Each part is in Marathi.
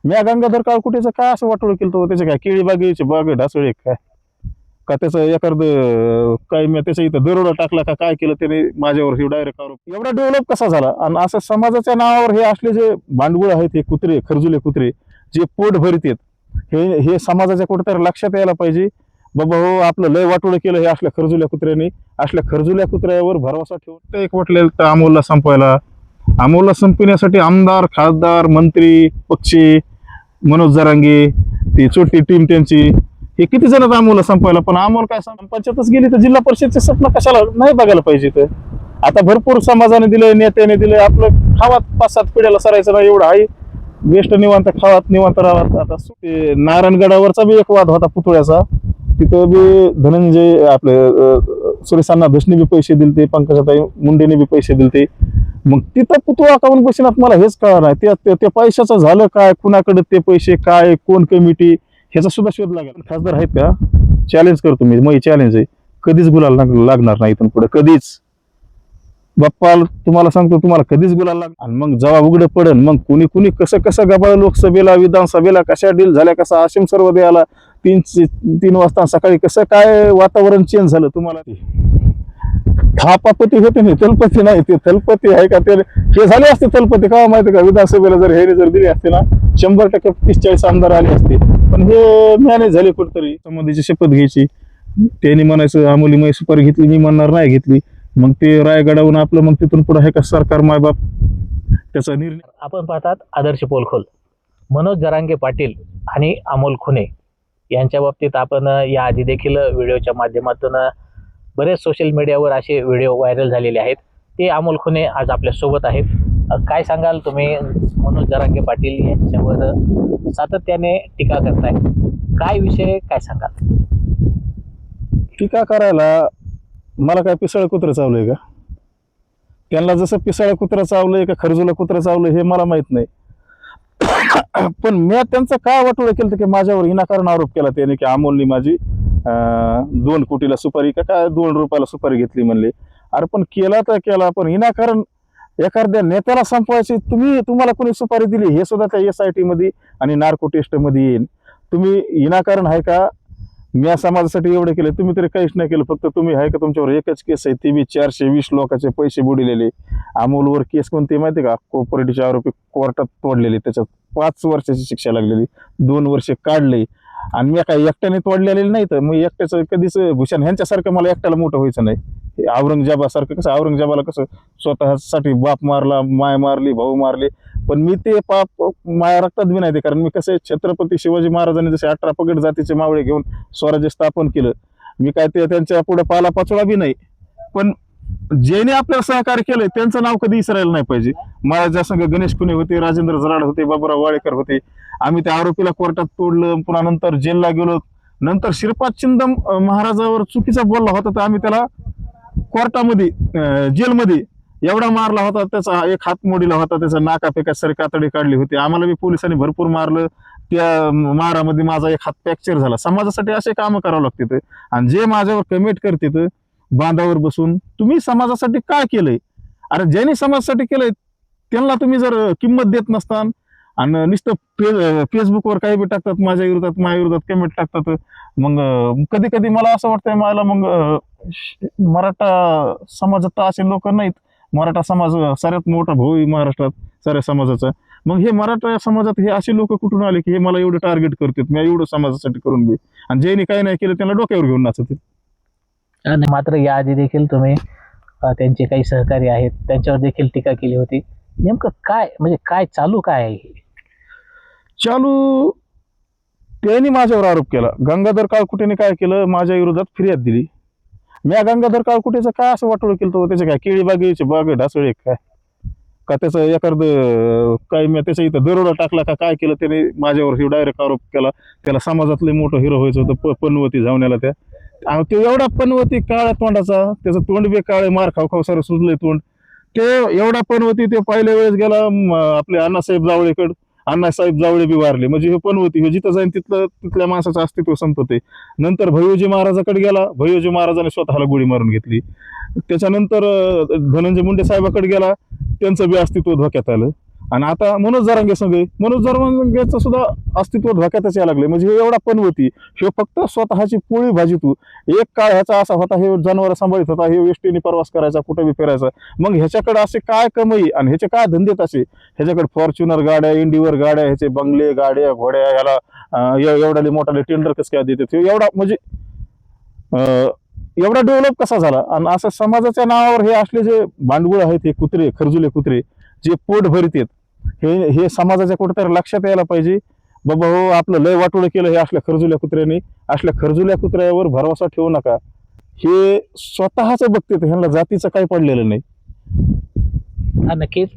म्या गंगाधर काळकुटेचं काय असं वाटोळ केलं होतं, त्याचे काय केळी बागेचे बाग ढासळे काय का त्याचं एखाद काय मी त्याच्या इथं दरोडा टाकला का काय केलं त्याने माझ्यावर डायरेक्ट आरोप एवढा डेव्हलप कसा झाला. आणि असं समाजाच्या नावावर हे असले जे भांडवळ आहेत हे कुत्रे खरजुले कुत्रे जे पोट भरतेत हे समाजाच्या कुठेतरी लक्षात यायला पाहिजे. बाबा हो आपलं लय वाटोळं केलं हे असल्या खरजुल्या कुत्र्याने. असल्या खरजुल्या कुत्र्यावर भरवसा ठेवून एक वाटलेलं तर अमोलला संपवायला. अमोलला संपविण्यासाठी आमदार खासदार मंत्री पक्षी मनोज जरांगे ती छोटी टीम त्यांची हे किती जण अमोलला संपवायला. पण अमोल काय पंचायतच गेली तर जिल्हा परिषदचे स्वप्न कशाला नाही बघायला पाहिजे. तर आता भरपूर समाजाने दिलंय नेत्याने दिलंय आपलं खावात 5-7 पिढ्याला सरायचं नाही एवढं आहे. बेस्ट निवांत खावात निवांत राहावं. आता ते नारायणगडावरचा बी एक वाद होता पुतळ्याचा. तिथं बी धनंजय आपले सुरेशांना धसने बी पैसे दिलते पंकजाताई मुंडेने बी पैसे दिलते. मग तिथं पुतळा काऊन बसणार मला हेच कळणार नाही. त्या पैशाचं झालं काय कुणाकडे ते पैसे काय कोण कमिटी ह्याचा सुद्धा शोध लागेल. खासदार आहेत का चॅलेंज करतो मी मग चॅलेंज आहे कधीच गुलाल लागणार नाही इथून पुढे कधीच. बाप्पा तुम्हाला सांगतो तुम्हाला कधीच गुलाल लागणार. आणि मग जेव्हा उघडं पडन मग कुणी कुणी कसं कसं गबाळ लोकसभेला विधानसभेला कशा डील झाल्या कसा आशिम सर्वोदयाला 3 वाजता सकाळी कसं काय वातावरण चेंज झालं तुम्हाला. थापापती होते नाही तलपती नाही ते तलपती आहे का ते हे झाले असते तलपती का माहिती का विधानसभेला जर हे जर दिले असते ना 100% 30-40 आमदार आले असते. पण हे मॅनेज झाले कुठेतरी. संबंधीची शपथ घ्यायची त्यांनी म्हणायचं अमोलीमय सुपारी घेतली मी म्हणणार नाही घेतली. मग ते रायगडावरून आपलं मग तिथून पुढे आहे का सरकार मायबाप त्याचा निर्णय. आपण पाहतात आदर्श पोलखोल मनोज जरांगे पाटील आणि अमोल खुने यांच्या बाबतीत आपण याआधी देखील व्हिडिओच्या माध्यमातून बरेच सोशल मीडियावर असे व्हिडिओ व्हायरल झालेले आहेत. ते अमोल खुने आज आपल्या सोबत आहेत. काय सांगाल तुम्ही मनोज जरांगे पाटील यांच्यावर सातत्याने टीका करताय काय विषय काय सांगाल. टीका करायला मला काय पिसाळ कुत्रं चावलंय का त्यांना जसं पिसाळ कुत्रं चावलंय का खरजुला कुत्रं चावलंय हे मला माहित नाही. पण मी त्यांचं काय वाटोळं केलं की माझ्यावर विनाकारण आरोप केला त्याने की अमोलनी माझी 2 कोटीला सुपारी का काय 2 रुपयाला सुपारी घेतली म्हणले. अरे पण केला तर केला पण विनाकारण एखाद्या नेत्याला संपवायची तुम्हाला कोणी सुपारी दिली हे सुद्धा त्या SIT मध्ये आणि नार्को टेस्ट मध्ये येईल. तुम्ही विनाकारण आहे का मी समाजासाठी एवढे केले तुम्ही तरी काहीच नाही केलं. फक्त तुम्ही आहे का तुमच्यावर एकच केस आहे ती बी 420 लोकांचे पैसे बुडलेले. अमोलवर केस कोणती माहिती का कोऑपरेटिव्हचे आरोपी कोर्टात तोडलेले त्याच्यात 5 वर्षाची शिक्षा लागलेली 2 वर्षे काढले. आणि मी काय एकट्याने तोडलेले नाही तर मग एकट्याचं कधीच भूषण ह्यांच्यासारखं मला एकट्याला मोठं व्हायचं नाही. औरंगजेबासारखं कसं औरंगजेबाला कसं स्वतःसाठी बाप मारला माय मारली भाऊ मारले पण मी ते पाप माया रक्तात बी नाही. कारण मी कसं छत्रपती शिवाजी महाराजांनी जसे 18 पगड जातीचे मावळे घेऊन स्वराज्य स्थापन केलं मी काय ते त्यांच्या पुढे पाला पाचोळा बी नाही. पण ज्याने आपल्याला सहकार्य केलंय त्यांचं नाव कधी विसरायला नाही पाहिजे. महाराजा संघ गणेश कुणे होते राजेंद्र जराड होते बाबूराव वाळेकर होते. आम्ही त्या आरोपीला कोर्टात तोडलं पुन्हा नंतर जेलला गेलो. नंतर श्रीपाद चिंदम महाराजावर चुकीचा बोलला होता तर आम्ही त्याला कोर्टामध्ये जेलमध्ये एवढा मारला होता त्याचा एक हात मोडीला होता त्याचा नाकापेका सरी कातडी काढली होती. आम्हाला बी पोलिसांनी भरपूर मारलं. त्या मारामध्ये माझा एक हात फ्रॅक्चर झाला. समाजासाठी असे कामं करावं लागते. आणि जे माझ्यावर कमेंट करते बांधावर बसून तुम्ही समाजासाठी काय केलंय. अरे ज्यांनी समाजासाठी केलंय त्यांना तुम्ही जर किंमत देत नसतान आणि नुसतं फेसबुकवर काही बी टाकतात माझ्या विरोधात कमेंट टाकतात. मग कधी कधी मला असं वाटतंय मला मग मराठा समाजात असे लोक नाहीत. मराठा समाज सगळ्यात मोठा भाऊ आहे महाराष्ट्रात साऱ्या समाजाचा. मग हे मराठा समाजात हे असे लोक कुठून आले की हे मला एवढं टार्गेट करतात मी एवढं समाजासाठी करून बी आणि ज्यांनी काही नाही केलं त्यांना डोक्यावर घेऊन नाचत. मात्र याआधी देखील तुम्ही त्यांचे काही सहकारी आहेत त्यांच्यावर देखील टीका केली होती. नेमकं काय म्हणजे काय चालू काय आहे. चालू त्यांनी माझ्यावर आरोप केला. गंगाधर काळकुटेने काय केलं माझ्या विरोधात फिर्याद दिली. मी गंगाधर काळकुटेचं काय असं वाटोळ केलं होतं त्याचे काय केळी बागेचे बाग ढासळे काय का त्याचं एखाद काय मी त्याच्या इथं दरोडा टाकला का काय केलं त्याने माझ्यावर डायरेक्ट आरोप केला. त्याला समाजातलं मोठं हिरो व्हायचं होतं पनवती जाऊण्याला त्या तो एवढा पनवती काळ्या तोंडाचा त्याचं तोंड बी काळे मार खाऊ सारं सुजलंय तोंड. ते एवढा पनवती ते पहिल्या वेळेस गेला आपले अण्णासाहेब जावळेकडे. अण्णासाहेब जावळे बी वारले म्हणजे हे पनवती हे जिथं जाईन तिथल्या माणसाचं अस्तित्व संपते. नंतर भैयोजी महाराजाकडे गेला. भैयोजी महाराजाने स्वतःला गोळी मारून घेतली. त्याच्यानंतर धनंजय मुंडे साहेबाकडे गेला त्यांचं बी अस्तित्व धोक्यात आलं. आणि आता मनोज जरांगे संघ आहे. मनोज जरांगेचं सुद्धा अस्तित्व धोक्यातच यायला लागले. म्हणजे हे एवढा पनवती, हे फक्त स्वतःची पोळी भाजी तू. एक काळ ह्याचा असा होता, हे जनावर सांभाळत होता, हे एसटीने प्रवास करायचा, कुठे बी फिरायचा. मग ह्याच्याकडे असे काय कमाई आणि ह्याचे काय धंदेत असे, ह्याच्याकडे फॉर्च्युनर गाड्या, इंडिवर गाड्या, ह्याचे बंगले, गाड्या, घोड्या, ह्याला एवढाले मोठाले टेंडर कसं काय देतात, एवढा म्हणजे एवढा डेव्हलप कसा झाला. आणि असं समाजाच्या नावावर हे असले जे भांडवल आहेत, हे कुत्रे, खरजुले कुत्रे जे पोट भरतात, हे समाजाच्या कुठेतरी लक्षात यायला पाहिजे. बाबा हो, आपलं लय वाटोळं केलं हे असल्या खरजुल्या कुत्र्याने. असल्या खरजुल्या कुत्र्यावर भरवसा ठेवू नका. हे स्वतःच बघते, ह्यांना जातीचं काही पडलेलं नाही. हा, नक्कीच.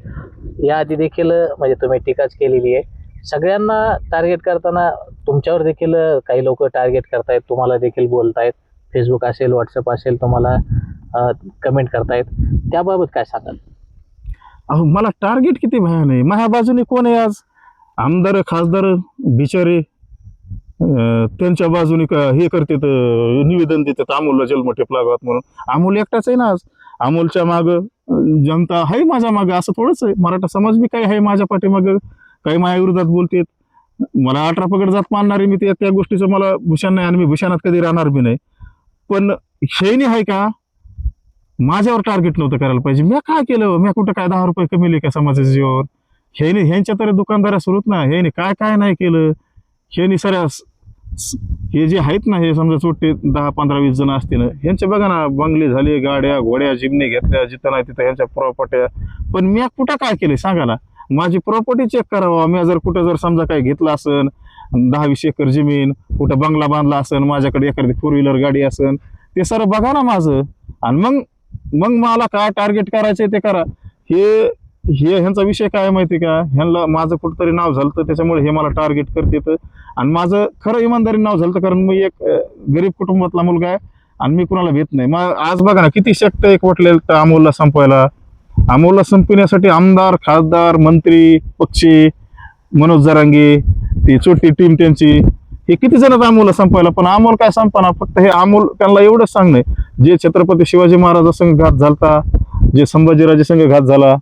याआधी देखील म्हणजे तुम्ही टीकाच केलेली आहे. सगळ्यांना टार्गेट करताना तुमच्यावर देखील काही लोक टार्गेट करतायत, तुम्हाला देखील बोलतायत. फेसबुक असेल, व्हॉट्सअप असेल, तुम्हाला कमेंट करतायत. त्याबाबत काय सांगाल? अहो, मला टार्गेट किती भयान आहे. माझ्या बाजूने कोण आहे आज? आमदार, खासदार बिचारे त्यांच्या बाजूने हे करतात, निवेदन देतात अमोलला जन्म ठेपला गावात म्हणून. अमोल एकटाच आहे ना आज. अमोलच्या मागं जनता आहे, माझ्या मागं. असं थोडंच आहे. मराठा समाज बी काही आहे माझ्या पाठीमागं. काही माझ्या विरोधात बोलतात. मला 18 पगड जात मानणारे मी, त्या गोष्टीचं मला भूषण नाही आणि मी भूषणात कधी राहणार बी नाही. पण शेनी आहे का, माझ्यावर टार्गेट नव्हतं करायला पाहिजे. मी काय केलं? मी कुठं काय 10 रुपये कमी का समाजाच्या जीवावर? ह्यांच्या तर दुकानदारा सुरूत ना, ह्याने काय काय नाही केलं. ह्यानी सऱ्या हे जे आहेत ना, हे समजा चोट्टे 10, 15, 20 जण असतील, ह्यांचे बघा ना, बंगले झाले, गाड्या, घोड्या, जिमने घेतल्या, जिथं नाही तिथं ह्यांच्या प्रॉपर्ट्या. पण मी कुठं काय केलं सांगा ना? माझी प्रॉपर्टी चेक करावा. मी जर कुठं जर समजा काय घेतलं असेल, 10-20 एकर जमीन, कुठं बंगला बांधला असेल, माझ्याकडे एखादी 4 व्हीलर गाडी असेल, ते सर बघा ना माझं. आणि मग मला काय टार्गेट करायचंय ते करा. ह्यांचा विषय काय माहिती का? ह्यांना माझं कुठंतरी नाव झालं, त्याच्यामुळे हे मला टार्गेट करतात. आणि माझं खरं इमानदारी नाव झालं, कारण मी एक गरीब कुटुंबातला मुलगा आहे आणि मी कुणाला भेट नाही. मग आज बघा ना, किती शक्त एक वाटलेलं अमोलला संपवायला. अमोलला संपविण्यासाठी आमदार, खासदार, मंत्री, पक्षी, मनोज जरांगे, ती छोटी टीम त्यांची, हे किती जण अमोलला संपवायला. पण अमोल काय संपणार? फक्त हे अमोल त्यांना एवढंच सांगणे, जे छत्रपती शिवाजी महाराजा संघ घात झालता, जे संभाजीराजे संघ घात झाला,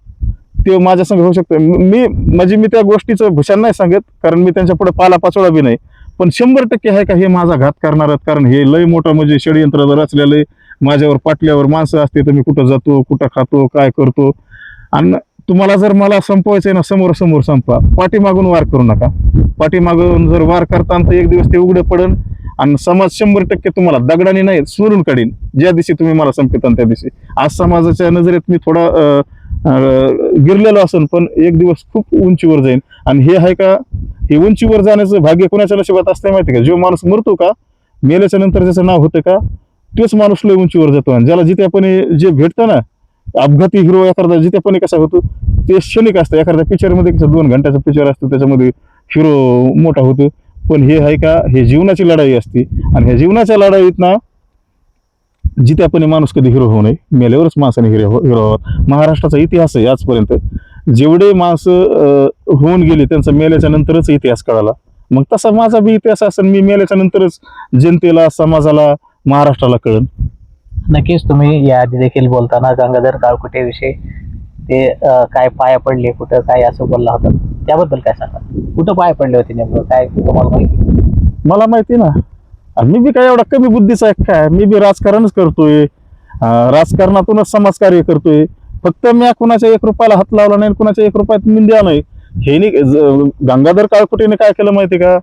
ते माझ्या संघ होऊ शकतो. मी त्या गोष्टीचं भूषण नाही सांगत, कारण मी त्यांच्या पुढे पाला पाचोळा बी नाही. पण 100% आहे का हे माझा घात करणार आहेत? कारण हे लय मोठं म्हणजे षडयंत्र रचलेलं आहे. माझ्यावर पाटल्यावर माणसं असते, तर मी कुठं जातो, कुठं खातो, काय करतो. आणि तुम्हाला जर मला संपवायचंय ना, समोर संपा. पाठीमागून वार करू नका. पाठीमागून जर वार करता तर एक दिवस ते उघडं पडन आणि समाज 100% तुम्हाला दगडाने नाही सोडून काढीन. ज्या दिवशी तुम्ही मला संपवता त्या दिवशी. आज समाजाच्या नजरेत मी थोडा गिरलेलो असेल, पण एक दिवस खूप उंचीवर जाईन. आणि हे आहे का, हे उंचीवर जाण्याचं भाग्य कोणाच्या नशिबात असते माहिती का? जो माणूस मरतो का, मेल्याच्या नंतर ज्याचं नाव होतं का, तोच माणूस लय उंचीवर जातो. आणि ज्याला जित्यापणे जे भेटतं ना, अपघाती हिरो एखादा जित्यापणे कसा होतो, ते क्षणिक असतं. एखाद्या पिक्चरमध्ये कसं 2 घंट्याचं पिक्चर असतं, त्याच्यामध्ये हिरो मोठा होतो. पण हे आहे का, हे जीवनाची लढाई असते. आणि ह्या जीवनाच्या लढाईत ना, जित्यापणे माणूस कधी हिरो होऊ नये, मेल्यावरच माणसाने हिरो व्हावा. महाराष्ट्राचा इतिहास आहे आजपर्यंत, जेवढे माणसं होऊन गेले त्यांचा मेल्याच्या नंतरच इतिहास कळाला. मग तसा माझा बी इतिहास असेल, मी मेल्याच्या नंतरच जनतेला, समाजाला, महाराष्ट्राला कळन. नक्कीच. तुम्ही याआधी देखील बोलताना गंगाधर काळकुटे विषयी ते काय पाया पडले, कुठं काय असं बोलला होता, त्याबद्दल काय सांगा? कुठं पाया पडले होते नेमकं, काय तुम्हाला माहिती? मला माहिती ना. आणि मी बी काय एवढा कमी बुद्धीचा आहे काय? मी बी राजकारणच करतोय, राजकारणातूनच समाजकार्य करतोय. फक्त मी कुणाच्या 1 रुपयाला हात लावला नाही, कुणाच्या 1 रुपयात मी द्या नाही. हे गंगाधर काळकुटेने काय केलं माहिती का?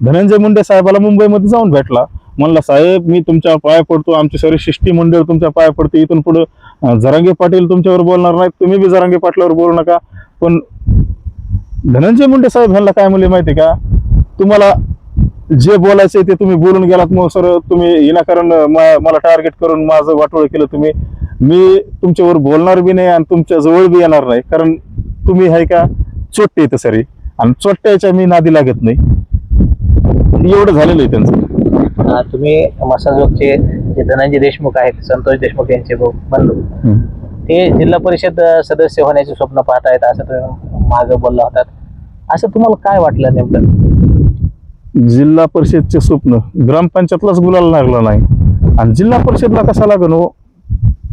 धनंजय मुंडे साहेबाला मुंबईमध्ये जाऊन भेटला. म्हणला, साहेब मी तुमच्या पाया पडतो, आमची सारी शिष्टमंडळ तुमच्या पाया पडते. इथून पुढे जरांगे पाटील तुमच्यावर बोलणार नाहीत, तुम्ही बी जरांगे पाटलावर बोलू नका. पण धनंजय मुंडे साहेब ह्यांना काय म्हणले माहिती का? तुम्हाला जे बोलायचंय ते तुम्ही बोलून गेलात, मग सर तुम्ही विनाकारण मला टार्गेट करून माझं वाटोळं केलं तुम्ही. मी तुमच्यावर बोलणार बी नाही आणि तुमच्या जवळ बी येणार नाही, कारण तुम्ही आहे का चोट्टे येतं सरी, आणि चोट्ट्याच्या मी नादी लागत नाही. एवढं झालेलं आहे त्यांचं. तुम्ही मसाजोगचे जे धनंजय देशमुख आहेत, संतोष देशमुख यांचे बंधू, ते जिल्हा परिषद सदस्य होण्याचे स्वप्न पाहत आहेत असं तुम्ही मागे बोलला होतात. असं तुम्हाला काय वाटलं नेमकं? जिल्हा परिषदचे स्वप्न ग्रामपंचायतलाच गुलाल लागला नाही, आणि जिल्हा परिषदला कसा लागण हो?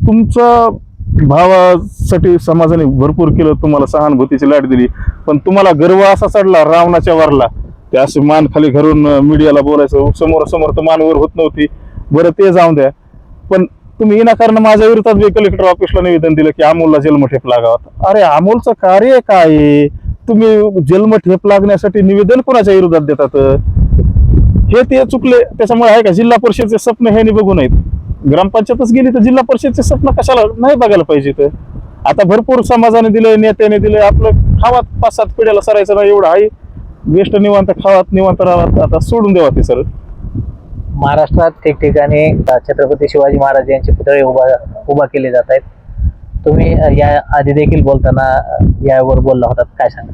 तुमचं भावासाठी समाजाने भरपूर केलं, तुम्हाला सहानुभूतीची लाट दिली, पण तुम्हाला गर्व असा चढला रावणाच्या वरला, ते असे मान खाली घरून मीडियाला बोलायचं, समोर समोर तर मानवर होत नव्हती. बरं ते जाऊन द्या, पण तुम्ही विनाकारण माझ्या विरोधात बी कलेक्टर ऑफिसला निवेदन दिलं की अमोलला जन्मठेप लागावं. अरे अमोलचं कार्य काय आहे? तुम्ही जन्मठेप लागण्यासाठी निवेदन कोणाच्या विरोधात देतात? हे ते चुकले. त्याच्यामुळे आहे का, जिल्हा परिषदचे स्वप्न हे बघू नयेत. ग्रामपंचायतच गेली तर जिल्हा परिषदचे स्वप्न कशाला नाही बघायला पाहिजे? तर आता भरपूर समाजाने दिलंय, नेत्याने दिलंय, आपलं खावात 5-7 पिढ्याला सरायचं नाही एवढं आहे. बेस्ट निवांत खावात, निवांत राहावात, आता सोडून द्यावा ते सर. महाराष्ट्रात ठिकठिकाणी छत्रपती शिवाजी महाराज यांचे पुतळे उभा केले जात आहेत. तुम्ही या आधी देखील बोलताना यावर बोलला होतात, काय सांगा?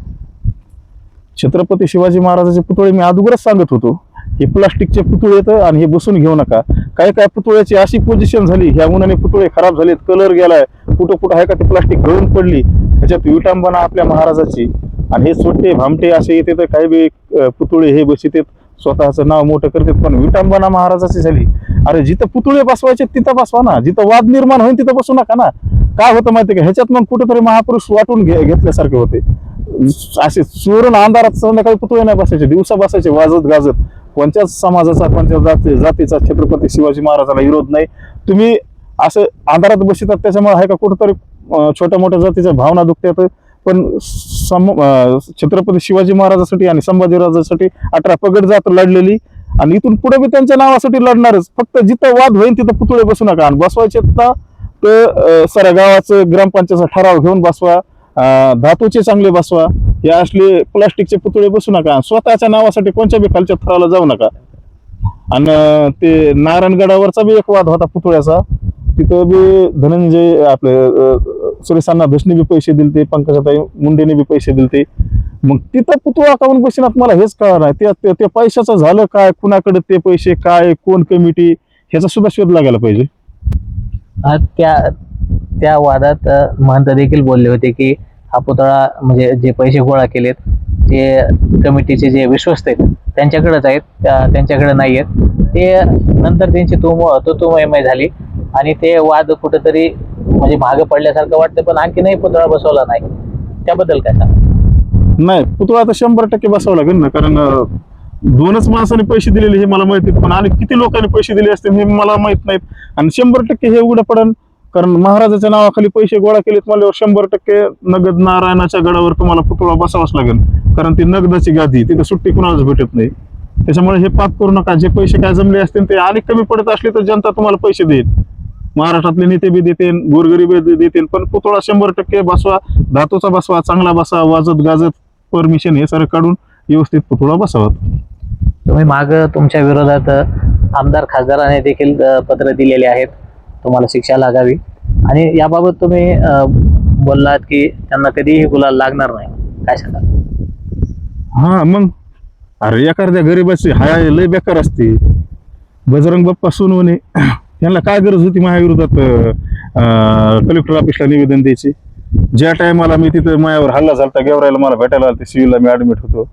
छत्रपती शिवाजी महाराजाचे पुतळे मी अगोदरच सांगत होतो, हे प्लास्टिकचे पुतळे येतं आणि हे बसून घेऊ नका. काय काय पुतळ्याची अशी पोझिशन झाली, ह्या उन्हाने पुतळे खराब झालेत, कलर गेलाय, कुठं कुठं आहे का ते प्लास्टिक गळून पडली, ह्याच्यात विटांबना आपल्या महाराजाची. आणि हे सोटे भामटे असे येते तर काही बी पुतळे हे बसते, स्वतःचं नाव मोठं करतात, पण विटांबना महाराजाची झाली. अरे जिथं पुतळे बसवायचे तिथं बसवा ना, जिथं वाद निर्माण होईल तिथं बसू नका ना. काय होतं माहिती का, ह्याच्यात मग कुठेतरी महापुरुष वाटून घेतल्यासारखे होते. असे चोरून अंधारात संध्याकाळी पुतळे नाही बसायचे, दिवसा बसायचे वाजत गाजत. कोणत्याच समाजाचा, कोणत्या जातीचा छत्रपती शिवाजी महाराजाला विरोध नाही. तुम्ही असं अंधारात बसतात त्याच्यामुळे आहे का कुठेतरी छोट्या मोठ्या जातीच्या भावना दुखतात. पण छत्रपती शिवाजी महाराजांसाठी आणि संभाजीराजांसाठी 18 पगड जात लढलेली, आणि इथून पुढे बी त्यांच्या नावासाठी लढणारच. फक्त जिथं वाद होईल तिथं पुतळे बसू नका. आणि बसवायचे तर साऱ्या गावाचं ग्रामपंचायतचा ठराव घेऊन बसवा, धातूचे चांगले बसवा. हे असले प्लास्टिकचे पुतळे बसू नका. स्वतःच्या नावासाठी कोणत्या बी खालच्या थराला जाऊ नका. आणि ते नारायणगडावरचा बी एक वाद होता पुतळ्याचा, तिथं बी धनंजय आपले सुरेशांना धसने बी पैसे दिलते, पंकजाताई मुंडेने बी पैसे दिलते. मग तिथं पुतळा काऊन बसणार मला हेच कळणार नाही. ते पैशाचं झालं काय, कुणाकडे ते पैसे काय, कोण कमिटी, ह्याचा सुद्धा शोध लागायला पाहिजे. त्या वादात महंत देखील बोलले होते की हा पुतळा म्हणजे जे पैसे गोळा केलेत ते कमिटीचे जे विश्वस्त आहेत त्यांच्याकडेच आहेत, त्यांच्याकडे नाही आहेत. ते नंतर त्यांची तू झाली आणि ते वाद कुठेतरी म्हणजे मागे पडल्यासारखं वाटतं, पण आणखीनही पुतळा बसवला नाही. त्याबद्दल काय सांगा? नाही, पुतळा आता 100% बसावं लागेल ना, कारण 2च माणसाने पैसे दिलेले हे मला माहिती, पण आणि किती लोकांनी पैसे दिले असतील हे मला माहित नाहीत. आणि 100% हे उघडं पडन, कारण महाराजाच्या नावाखाली पैसे गोळा केलेत म्हणल्यावर 100% नगद नारायणाच्या गडावर तुम्हाला पुतळा बसावाच लागेल. कारण ती नगदाची गादी, तिथे सुट्टी कुणालाच भेटत नाही. त्याच्यामुळे हे पाप करू नका. जे पैसे काय जमले असतील ते आणि कमी पडत असले तर जनता तुम्हाला पैसे देईल, महाराष्ट्रातले नेते बी देतील, गोरगरीब देतील, पण पुतळा 100% बसवा. धातूचा बसवा, चांगला बसवा, वाजत गाजत परमिशन हे सर काढून व्यवस्थित पुतळा बसावा. तुम्ही माग तुमच्या विरोधात आमदार खासदाराने देखील पत्र दिलेले आहेत, तुम्हाला शिक्षा लागावी, आणि याबाबत तुम्ही बोललात की त्यांना कधीही गुलाल लागणार नाही. काय सांगा? हा मग अरे एखाद्या गरीबाची हाय लय बेकार असते. बजरंग बाप्पा सोनवणे यांना काय गरज होती माझ्या विरोधात कलेक्टर ऑफिसला निवेदन द्यायचे? ज्या टायमाला मी तिथं मायावर हल्ला झाला, गेवरायला मला भेटायला आलं, सिव्हिलला मी ऍडमिट होतो,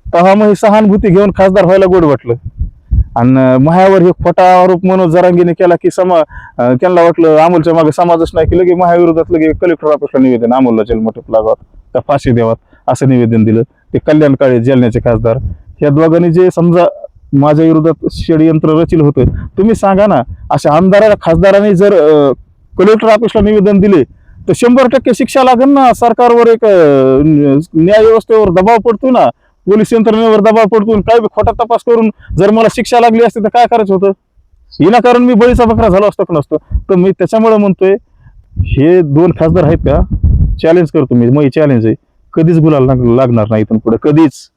तेव्हा मग सहानुभूती घेऊन खासदार व्हायला गोड वाटलं. आणि मायावर हे खोटा आरोप मनोज जरांगेने केला की त्यांना वाटलं अमोलच्या मागे समाजच नाही, की लगे माझ्या विरोधात लगे कलेक्टर ऑफिसला निवेदन, अमोलला जन्मठेप लागावं का फाशी द्यावात असं निवेदन दिलं. ते कल्याण काळे जालन्याचे खासदार, ह्या दोघांनी जे समजा माझ्या विरोधात षडयंत्र रचिलं होतं, तुम्ही सांगा ना, अशा आमदाराला खासदारांनी जर कलेक्टर ऑफिसला निवेदन दिले तर 100% शिक्षा लागेल ना. सरकारवर एक न्याय व्यवस्थेवर दबाव पडतो ना, पोलीस यंत्रणेवर दबाव पडतो. काय खोटा तपास करून जर मला शिक्षा लागली असती तर काय करायचं होतं? विनाकारण मी बळीचा बकरा झाला असतो का नसतो? तर मी त्याच्यामुळे म्हणतोय, हे 2 खासदार आहेत का, चॅलेंज करतो मी, मग चॅलेंज आहे, कधीच गुलाल लागणार नाही इथून पुढे, कधीच.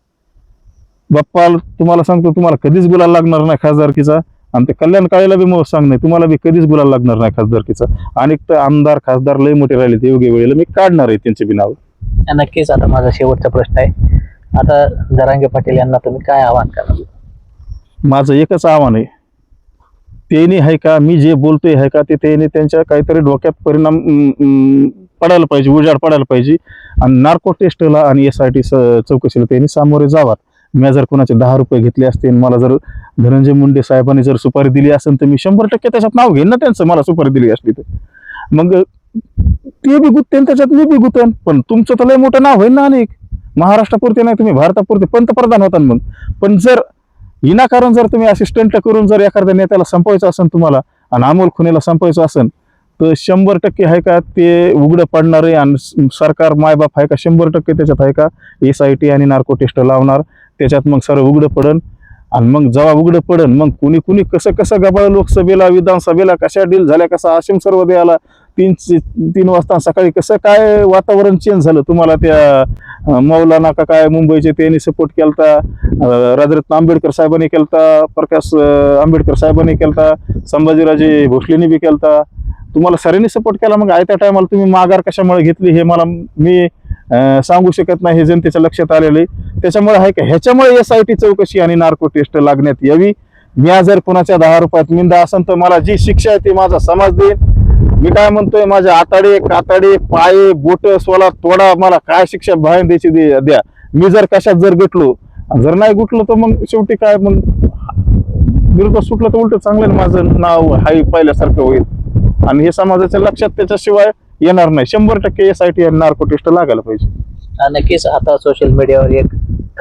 बाप्पा तुम्हाला सांगतो, तुम्हाला कधीच गुलाल लागणार नाही खासदारकीचा. आणि ते कल्याण काळेला बी मग सांग नाही, तुम्हाला बी कधीच गुलाल लागणार नाही खासदारकीचा. आणि तर आमदार खासदार लय मोठे राहिले, ते योग्य वेळेला मी काढणार आहे त्यांचे बी नाव. नक्कीच. आता माझा शेवटचा प्रश्न आहे, आता जरांगे पाटील यांना तुम्ही काय आवाहन कराल? माझं एकच आव्हान आहे, त्यांनी आहे का, मी जे बोलतोय आहे का, ते त्यांनी त्यांच्या काहीतरी डोक्यात परिणाम पडायला पाहिजे, उजाड पडायला पाहिजे. आणि नार्को टेस्टला आणि SIT चौकशीला त्यांनी सामोरे जावात. मी जर कोणाचे 10 रुपये घेतले असते, मला जर धनंजय मुंडे साहेबांनी जर सुपारी दिली असेल तर मी 100% त्याच्यात नाव घेईन ना त्यांचं, मला सुपारी दिली असली तर. मग ते बी गुत्तेन त्याच्यात मी बी गुतन, पण तुमचं तर लय मोठं नाव होईल ना अनेक. महाराष्ट्रापुरते नाही, तुम्ही भारतापुरते पंतप्रधान होता मग. पण जर विनाकारण जर तुम्ही असिस्टंट करून जर एखाद्या नेत्याला संपवायचं असेल तुम्हाला आणि अमोल खुनेला संपवायचं असेल तर 100% आहे का ते उघडं पडणार आहे. आणि सरकार मायबाप आहे का 100% त्याच्यात आहे का SIT आणि नार्को टेस्ट लावणार त्याच्यात मग सर्व उघडं पडन. आणि मग जेव्हा उघडं पडन मग कुणी कुणी कसं कसं गबाळ लोकसभेला विधानसभेला कशा डील झाल्या कसा आशिम सर्व द्यायला 3 वाजता सकाळी कसं काय वातावरण चेंज झालं. तुम्हाला त्या मौलाना का काय मुंबईचे त्यांनी सपोर्ट केलता, राजरत्न आंबेडकर साहेबांनी केलता, प्रकाश आंबेडकर साहेबांनी केलता, संभाजीराजे भोसलेंनी बी केलता, तुम्हाला सरांनी सपोर्ट केला. मग त्या टायमाला तुम्ही माघार कशामुळे घेतली हे मला मी सांगू शकत नाही, हे जनतेच्या लक्षात आलेलं आहे. त्याच्यामुळे आहे का ह्याच्यामुळे SIT चौकशी आणि नार्को टेस्ट लागण्यात यावी. मी जर कोणाच्या 10 रुपयात मिंदा असेल तर मला जी शिक्षा आहे ती माझा समाज देईल. मी काय म्हणतोय, माझ्या आताडे काताडे पाये बोट सोला तोडा, मला काय शिक्षा बाहेर द्यायची द्या. मी जर कशात जर गुटलो, जर नाही गुटलो तर मग शेवटी काय मग विरोधात सुटलं तर उलट चांगलं माझं नाव हाय पहिल्यासारखं होईल आणि हे समाजाच्या लक्षात त्याच्याशिवाय येणार नाही. 100% SIT आणि नार्को टेस्ट लागायला पाहिजे. नक्कीच आता सोशल मीडियावर एक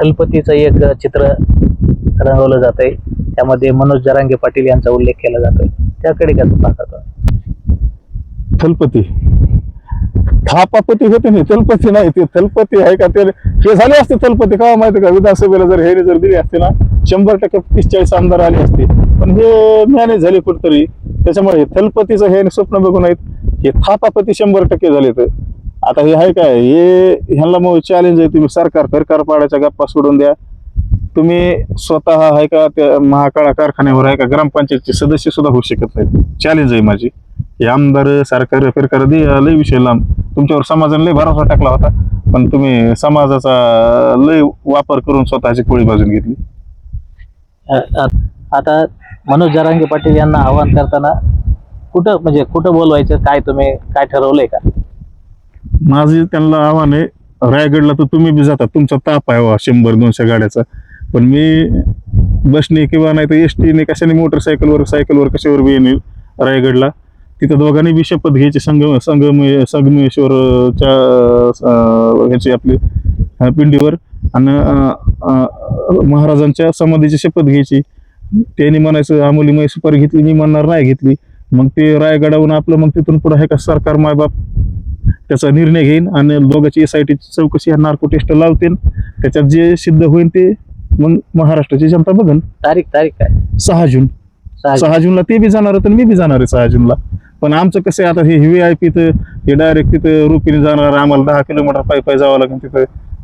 थलपतीचं एक चित्र रंगवलं जात आहे, त्यामध्ये मनोज जरांगे पाटील यांचा उल्लेख केला जातोय, त्याकडे का तू पाहता? थलपती थापापती होते नाही, थलपती नाही. ते थलपती आहे का ते हे झाले असते थलपती का माहिती का. विधानसभेला जर हे जर दिली असते ना 100% 30-40 आमदार आले असते, पण हे मॅनेज झाले कुठतरी. त्याच्यामुळे हे थलपतीचं हे स्वप्न बघून आहेत, हे थापापती 100% झाले. तर आता हे आहे काय, हे ह्यांना मग चॅलेंज आहे, तुम्ही सरकार पाडायच्या गप्पा सोडून द्या. तुम्ही स्वतः आहे का त्या महाकाळा कारखान्यावर आहे का ग्रामपंचायतचे सदस्य सुद्धा होऊ शकत नाहीत. चॅलेंज आहे माझी. हे आमदार सरकार दे लय विषय लांब. तुमच्यावर समाजाने लय भरोसा टाकला होता, पण तुम्ही समाजाचा लय वापर करून स्वतःची पोळी भाजून घेतली. आता मनोज जरांगे पाटील यांना आवाहन करताना कुठं बोलवायचं, काय तुम्ही काय ठरवलंय का? माझे त्यांना आव्हान आहे, रायगडला तर तुम्ही बी जाता, तुमचा ताप आहे 100-200 गाड्याचा, पण मी बसने किंवा नाही तर ST ने कशाने सायकलवर कशावर बी येईल रायगडला. तिथं दोघांनी बी शपथ घ्यायची संगमेश्वरच्या ह्याची आपली पिंडीवर आणि महाराजांच्या समाधीची शपथ घ्यायची. त्यांनी म्हणायचं आमोलीमय सुपारी घेतली, मी म्हणणार नाही घेतली. मग ते रायगडावरून आपलं मग तिथून पुढे आहे का सरकार मायबाप त्याचा निर्णय घेईन आणि दोघांची SIT चौकशी नार्को टेस्ट लावतील. त्याच्यात जे सिद्ध होईल ते मग महाराष्ट्राची जनता बघन. तारीख काय? 6 जून. 6 जूनला ते बी जाणार तर मी बी जाणार आहे 6 जूनला. पण आमचं कसं आहे आता हे VIP तर हे डायरेक्ट तिथं रुपीने जाणार, आम्हाला 10 किलोमीटर पायी जावं लागेल. तिथं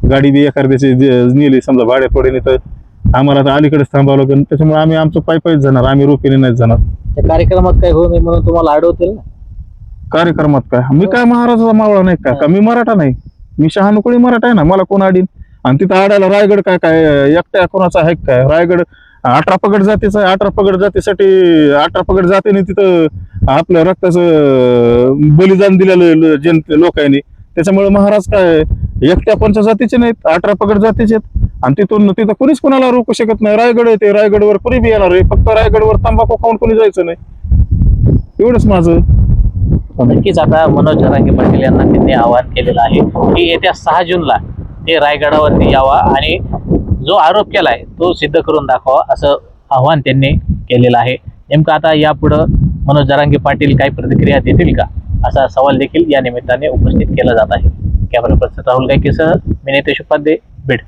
गाडी बी एखाद्याची नेली समजा भाड्या थोड्याने तर आम्हाला तर अलीकडेच थांबावं लागेल. त्याच्यामुळे आम्ही आमचं पायीच जाणार, आम्ही रुपीने नाही जाणार. त्या कार्यक्रमात काय होऊ नये म्हणून तुम्हाला अडवतील ना? कार्यक्रमात काय मी काय महाराजाचा मावळा नाही का मी मराठा नाही, मी शहानुकुळी मराठा आहे ना, मला कोण अडीन. आणि तिथं आडायला रायगड काय एकट्या कोणाचा आहे काय? रायगड 18 पगड जातीचा आहे. 18 पगड जातीसाठी 18 पगड जातीने तिथं आपलं रक्ताचं बलिदान दिलेलं जनते लोकांनी. त्याच्यामुळे महाराज काय एकट्या पंचजातीचे नाहीत, 18 पगड जातीचे आहेत. आणि तिथं कोणीच कोणाला रोखू शकत नाही. रायगड आहे ते, रायगडवर कोणी बी येणार आहे, फक्त रायगडवर तंबाखू खाऊन कोणी जायचं नाही. एवढंच माझं. नक्कीच आता मनोज जरांगे पाटील यांना त्यांनी आवाहन केलेलं आहे की येत्या 6 जूनला ते रायगडावरती यावा आणि जो आरोप केलाय तो सिद्ध करून दाखवा, असं आव्हान त्यांनी केलेलं आहे. नेमकं आता यापुढं मनोज जरांगे पाटील काही प्रतिक्रिया देतील का, असा सवाल देखील या निमित्ताने उपस्थित केला जात आहे. कॅमेरा पर्सन राहुल गायकेसह मी नितेश उपाध्ये, बीड.